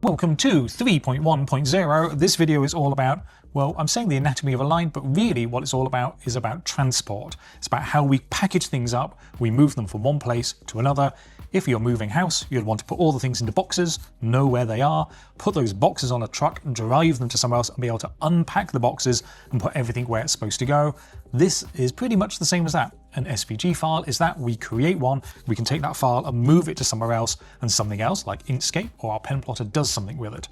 Welcome to 3.1.0. This video is all about, well, I'm saying the anatomy of a line, but really what it's all about is about transport. It's about how we package things up, we move them from one place to another. If you're moving house, you'd want to put all the things into boxes, know where they are, put those boxes on a truck, drive them to somewhere else and be able to unpack the boxes and put everything where it's supposed to go. This is pretty much the same as that. An SVG file is that we create one, we can take that file and move it to somewhere else, and something else like Inkscape or our penplotter does something with it.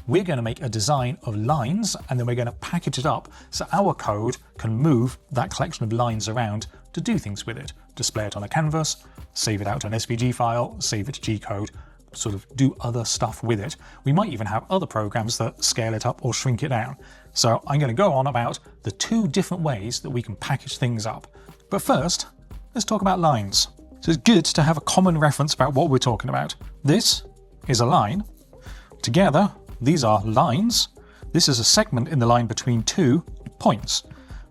We're going to make a design of lines and then we're going to package it up so our code can move that collection of lines around to do things with it. Display it on a canvas, save it out to an SVG file, save it to G-code, sort of do other stuff with it. We might even have other programs that scale it up or shrink it down. So I'm going to go on about the two different ways that we can package things up. But first, let's talk about lines. So it's good to have a common reference about what we're talking about. This is a line. Together, these are lines. This is a segment in the line between 2 points.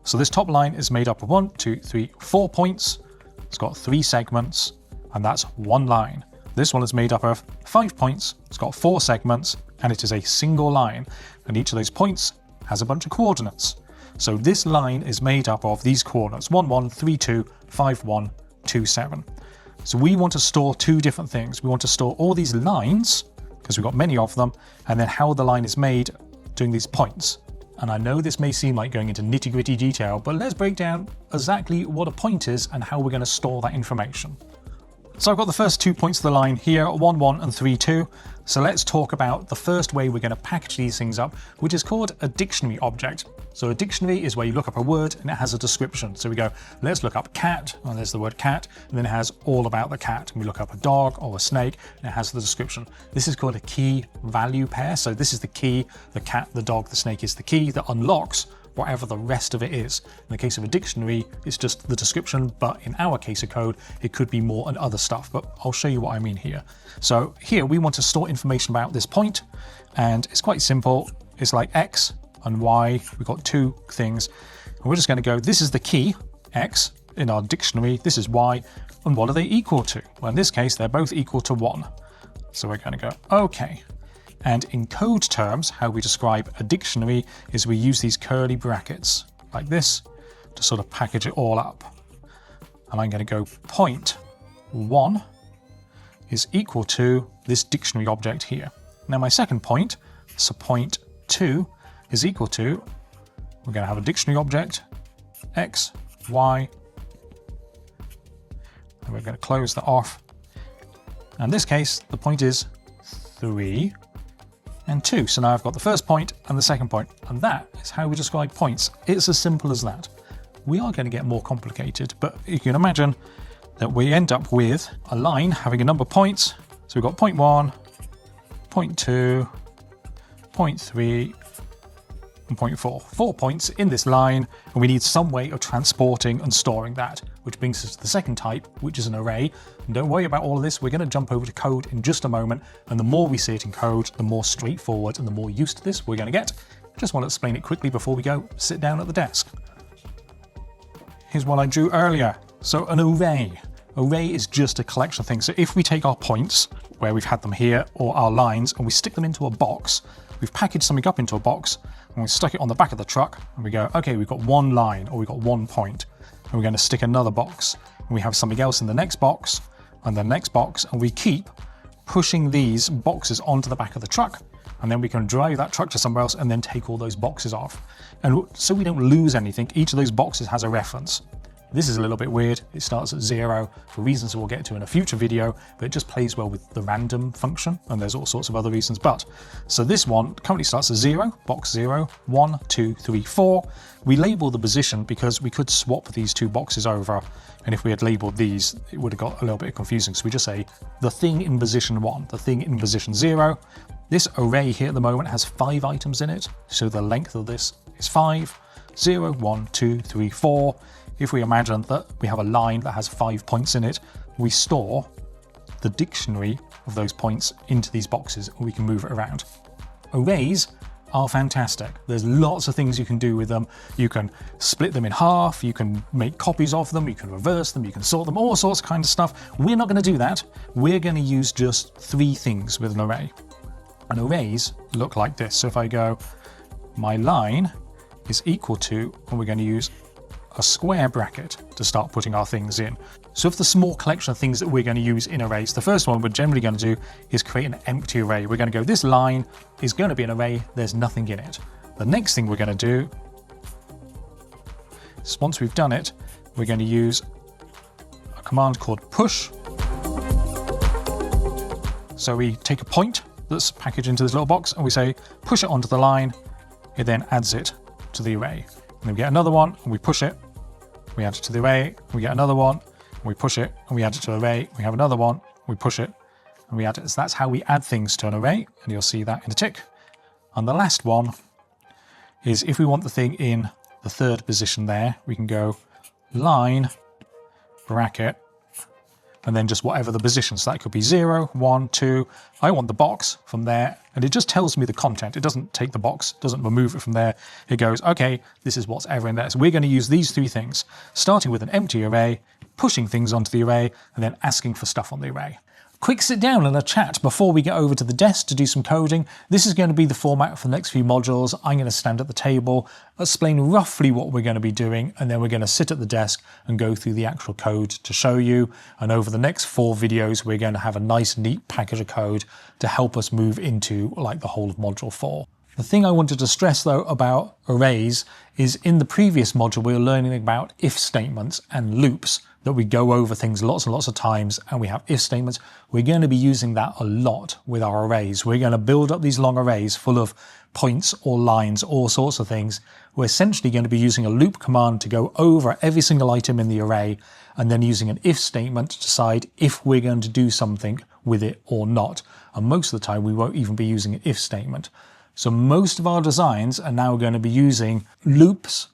So this top line is made up of 1, 2, 3, 4 points. It's got 3 segments, and that's one line. This one is made up of 5 points. It's got 4 segments, and it is a single line. And each of those points has a bunch of coordinates. So this line is made up of these coordinates, 1, 1, 3, 2, 5, 1, 2, 7. So we want to store two different things. We want to store all these lines, because we've got many of them, and then how the line is made doing these points. And I know this may seem like going into nitty-gritty detail, but let's break down exactly what a point is and how we're going to store that information. So I've got the first 2 points of the line here, 1, 1 and 3, 2. So let's talk about the first way we're going to package these things up, which is called a dictionary object. So a dictionary is where you look up a word and it has a description. So we go, let's look up cat, and there's the word cat, and then it has all about the cat. And we look up a dog or a snake, and it has the description. This is called a key value pair. So this is the key, the cat, the dog, the snake is the key that unlocks whatever the rest of it is. In the case of a dictionary, it's just the description, but in our case of code, it could be more and other stuff, but I'll show you what I mean here. So here we want to store information about this point, and it's quite simple. It's like X and Y. We've got 2 things, and we're just going to go, this is the key, X, in our dictionary, this is Y, and what are they equal to? Well, in this case, they're both equal to 1. So we're going to go, okay. And in code terms, how we describe a dictionary is we use these curly brackets like this to sort of package it all up. And I'm going to go point 1 is equal to this dictionary object here. Now my second point, so point 2 is equal to, we're going to have a dictionary object, X, Y, and we're going to close that off. And in this case, the point is 3 and 2. So now I've got the first point and the second point, and that is how we describe points. It's as simple as that. We are going to get more complicated, but you can imagine that we end up with a line having a number of points. So we've got point 1, point 2, point 3, and point 4. 4 points in this line, and we need some way of transporting and storing that, which brings us to the second type, which is an array. And don't worry about all of this, we're going to jump over to code in just a moment, and the more we see it in code, the more straightforward and the more used to this we're going to get. Just want to explain it quickly before we go sit down at the desk. Here's what I drew earlier. So an array. Array is just a collection of things. So if we take our points, where we've had them here, or our lines, and we stick them into a box, we've packaged something up into a box, and we stuck it on the back of the truck, and we go, okay, we've got one line, or we've got 1 point, and we're going to stick another box, and we have something else in the next box, and the next box, and we keep pushing these boxes onto the back of the truck, and then we can drive that truck to somewhere else and then take all those boxes off. And so we don't lose anything, each of those boxes has a reference. This is a little bit weird. It starts at 0 for reasons we'll get to in a future video, but it just plays well with the random function, and there's all sorts of other reasons. But so this one currently starts at 0, box 0, 1, 2, 3, 4. We label the position because we could swap these 2 boxes over, and if we had labeled these, it would have got a little bit confusing. So we just say the thing in position 1, the thing in position 0. This array here at the moment has 5 items in it, so the length of this is 5, 0, 1, 2, 3, 4. If we imagine that we have a line that has 5 points in it, we store the dictionary of those points into these boxes and we can move it around. Arrays are fantastic. There's lots of things you can do with them. You can split them in half, you can make copies of them, you can reverse them, you can sort them, all sorts of kind of stuff. We're not going to do that. We're going to use just 3 things with an array. And arrays look like this. So if I go, my line is equal to, and we're going to use a square bracket to start putting our things in. So if the small collection of things that we're going to use in arrays, the first one we're generally going to do is create an empty array. We're going to go, this line is going to be an array, there's nothing in it. The next thing we're going to do is, once we've done it, we're going to use a command called push. So we take a point that's packaged into this little box and we say push it onto the line. It then adds it to the array. And then we get another one and we push it. We add it to the array. We get another one. We push it and we add it to the array. We have another one. We push it and we add it. So that's how we add things to an array, and you'll see that in a tick. And the last one is, if we want the thing in the third position there, we can go line bracket and then just whatever the position. So that could be 0, 1, 2. I want the box from there, and it just tells me the content. It doesn't take the box, doesn't remove it from there. It goes, okay, this is what's ever in there. So we're going to use these three things, starting with an empty array, pushing things onto the array, and then asking for stuff on the array. Quick sit down and a chat before we get over to the desk to do some coding. This is going to be the format for the next few modules. I'm going to stand at the table, explain roughly what we're going to be doing, and then we're going to sit at the desk and go through the actual code to show you. And over the next 4 videos, we're going to have a nice, neat package of code to help us move into like the whole of module 4. The thing I wanted to stress though about arrays is, in the previous module we were learning about if statements and loops, that we go over things lots and lots of times, and we have if statements. We're going to be using that a lot with our arrays. We're going to build up these long arrays full of points or lines, all sorts of things. We're essentially going to be using a loop command to go over every single item in the array, and then using an if statement to decide if we're going to do something with it or not. And most of the time we won't even be using an if statement. So most of our designs are now going to be using loops,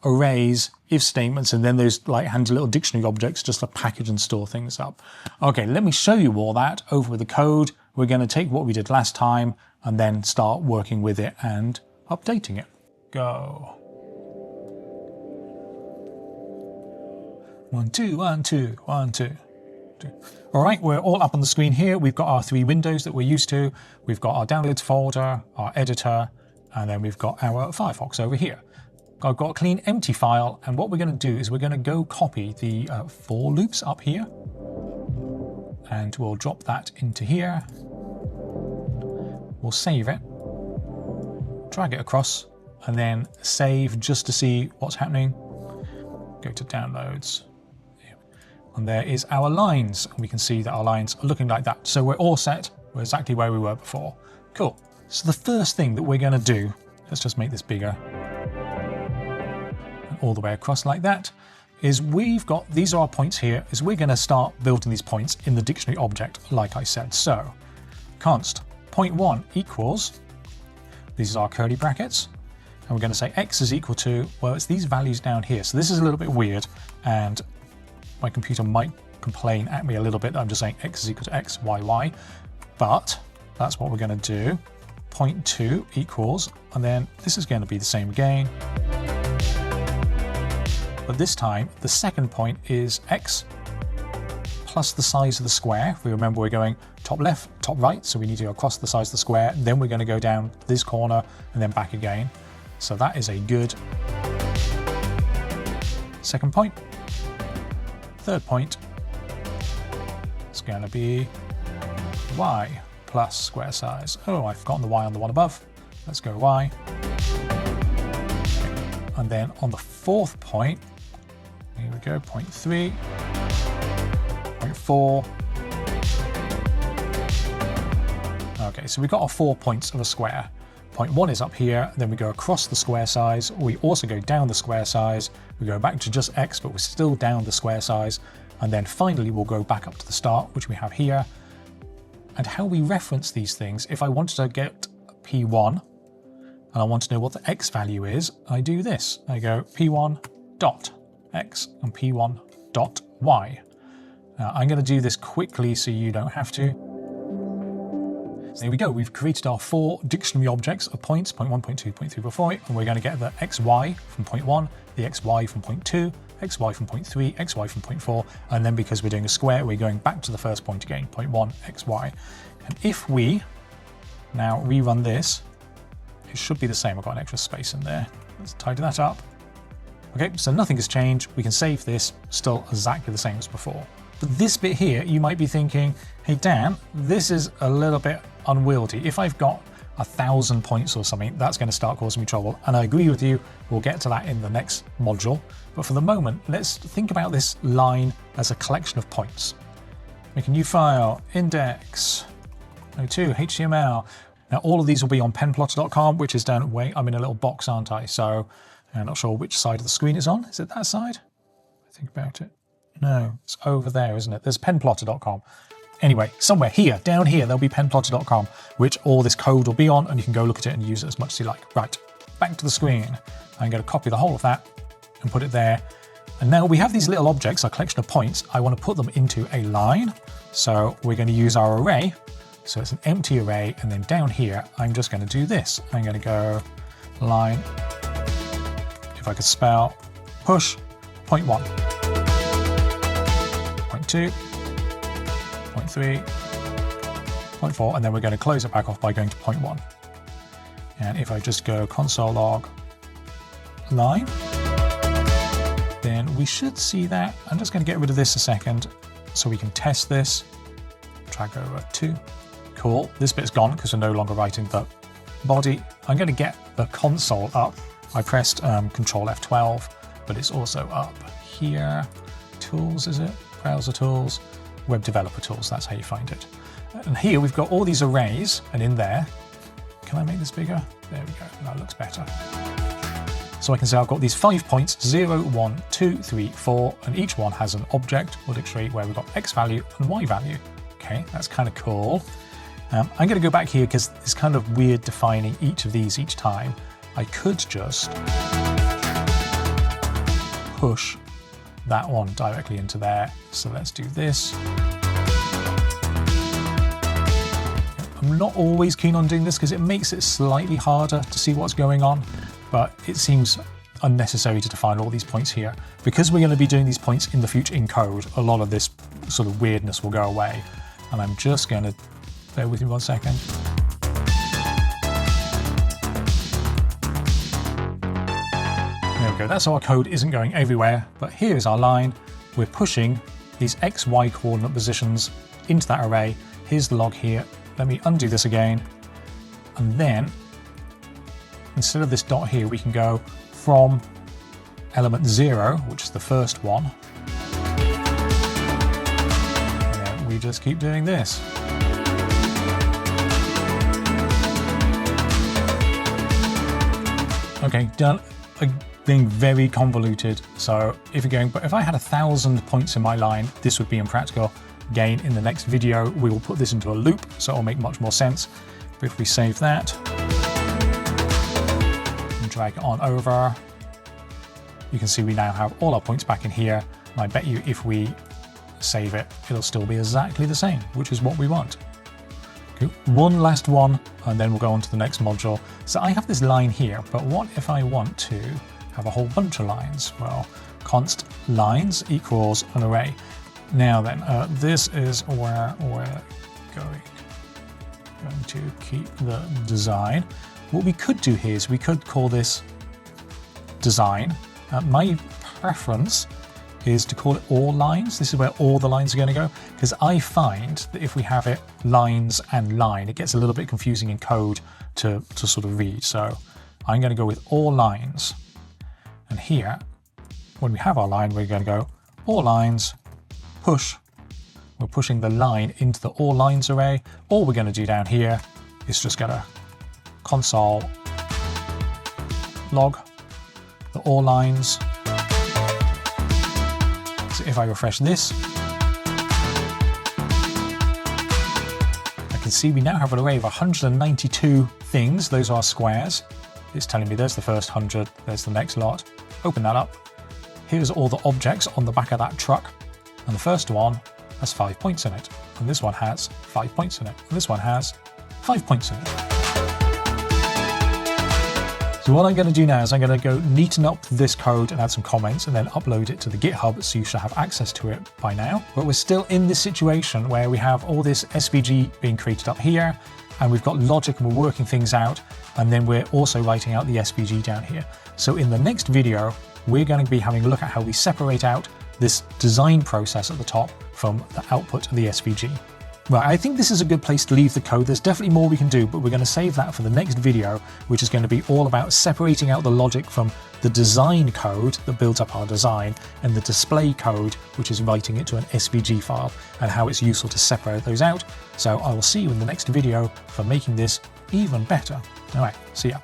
arrays, if statements, and then there's like handy little dictionary objects just to package and store things up. Okay, let me show you all that over with the code. We're going to take what we did last time and then start working with it and updating it. Go. 1, 2, 1, 2, 1, 2. All right, we're all up on the screen here. We've got our 3 windows that we're used to. We've got our downloads folder, our editor, and then we've got our Firefox over here. I've got a clean empty file, and what we're going to do is we're going to go copy the for loops up here, and we'll drop that into here. We'll save it, drag it across, and then save just to see what's happening. Go to downloads. And there is our lines, and we can see that our lines are looking like that. So we're all set. We're exactly where we were before. Cool. So the first thing that we're going to do, let's just make this bigger, and all the way across like that, is we've got, these are our points here, is we're going to start building these points in the dictionary object, like I said. So const point 1 equals, these are our curly brackets, and we're going to say x is equal to, well, it's these values down here. So this is a little bit weird, and my computer might complain at me a little bit. I'm just saying x is equal to x, y, y, but that's what we're going to do. Point 2 equals, and then this is going to be the same again. But this time, the second point is x plus the size of the square. If we remember, we're going top left, top right, so we need to go across the size of the square. Then we're going to go down this corner and then back again. So that is a good second point. Third point is going to be y plus square size. Oh, I've forgotten the y on the one above. Let's go y. And then on the fourth point, here we go, point 3, point 4. Okay, so we've got our 4 points of a square. Point 1 is up here, then we go across the square size. We also go down the square size. We go back to just x, but we're still down the square size. And then finally, we'll go back up to the start, which we have here. And how we reference these things, if I wanted to get P1, and I want to know what the x value is, I do this. I go P1 dot x and P1 dot y. Now, I'm going to do this quickly so you don't have to. So there we go, we've created our 4 dictionary objects of points, point 1, point 2, point 3, point 4, and we're going to get the xy from point 1, the xy from point 2, xy from point 3, xy from point 4, and then because we're doing a square, we're going back to the first point again, point 1, xy. And if we Now rerun this. It should be the same. I've got an extra space in there. Let's tidy that up. Okay, so nothing has changed. We can save this, still exactly the same as before. But this bit here, you might be thinking, hey Dan, this is a little bit unwieldy. If I've got 1,000 points or something, that's going to start causing me trouble. And I agree with you, we'll get to that in the next module. But for the moment, let's think about this line as a collection of points. Make a new file, index, no2, HTML. Now all of these will be on penplotter.com, which is down, wait, I'm in a little box, aren't I? So I'm not sure which side of the screen it's on. Is it that side? Think about it. No, it's over there, isn't it? There's penplotter.com. Anyway, somewhere here, down here, there'll be penplotter.com, which all this code will be on, and you can go look at it and use it as much as you like. Right, back to the screen. I'm going to copy the whole of that and put it there. And now we have these little objects, our collection of points. I want to put them into a line. So we're going to use our array. So it's an empty array. And then down here, I'm just going to do this. I'm going to go line, if I could spell, push, point 1. Point 2, point 3, point 4, and then we're going to close it back off by going to point 1. And if I just go console log line, then we should see that. I'm just going to get rid of this a second so we can test this. Drag over 2. Cool. This bit's gone because we're no longer writing the body. I'm going to get the console up. I pressed Control F12, but it's also up here. Tools, is it? Browser tools, web developer tools, that's how you find it. And here we've got all these arrays, and in there, can I make this bigger? There we go, that looks better. So I can say I've got these 5 points, 0, 1, 2, 3, 4, and each one has an object or dictionary where we've got X value and Y value. Okay, that's kind of cool. I'm going to go back here because it's kind of weird defining each of these each time. I could just push that one directly into there. So let's do this. I'm not always keen on doing this because it makes it slightly harder to see what's going on, but it seems unnecessary to define all these points here. Because we're going to be doing these points in the future in code, a lot of this sort of weirdness will go away. And I'm just going to, bear with me 1 second. There we go, that's how our code isn't going everywhere, but here's our line. We're pushing these X, Y coordinate positions into that array. Here's the log here. Let me undo this again. And then, instead of this dot here, we can go from element 0, which is the first one. And we just keep doing this. Okay, done. Being very convoluted. So if you're going, but if I had 1,000 points in my line, this would be impractical. Again, in the next video, we will put this into a loop, so it'll make much more sense. But if we save that and drag it on over, you can see we now have all our points back in here. And I bet you if we save it, it'll still be exactly the same, which is what we want. Okay, one last one, and then we'll go on to the next module. So I have this line here, but what if I want to have a whole bunch of lines? Well, const lines equals an array. Now then, this is where we're going to keep the design. What we could do here is we could call this design. My preference is to call it all lines. This is where all the lines are going to go, because I find that if we have it lines and line, it gets a little bit confusing in code to sort of read. So I'm going to go with all lines. And here, when we have our line, we're going to go all lines, push. We're pushing the line into the all lines array. All we're going to do down here is just get a console log the all lines. So if I refresh this, I can see we now have an array of 192 things. Those are squares. It's telling me there's the first 100, there's the next lot. Open that up. Here's all the objects on the back of that truck. And the first one has 5 points in it. And this one has 5 points in it. And this one has 5 points in it. So what I'm going to do now is I'm going to go neaten up this code and add some comments and then upload it to the GitHub, so you should have access to it by now. But we're still in this situation where we have all this SVG being created up here, and we've got logic and we're working things out, and then we're also writing out the SVG down here. So in the next video, we're going to be having a look at how we separate out this design process at the top from the output of the SVG. Right, I think this is a good place to leave the code. There's definitely more we can do, but we're going to save that for the next video, which is going to be all about separating out the logic from the design code that builds up our design and the display code, which is writing it to an SVG file, and how it's useful to separate those out. So I will see you in the next video for making this even better. All right, see ya.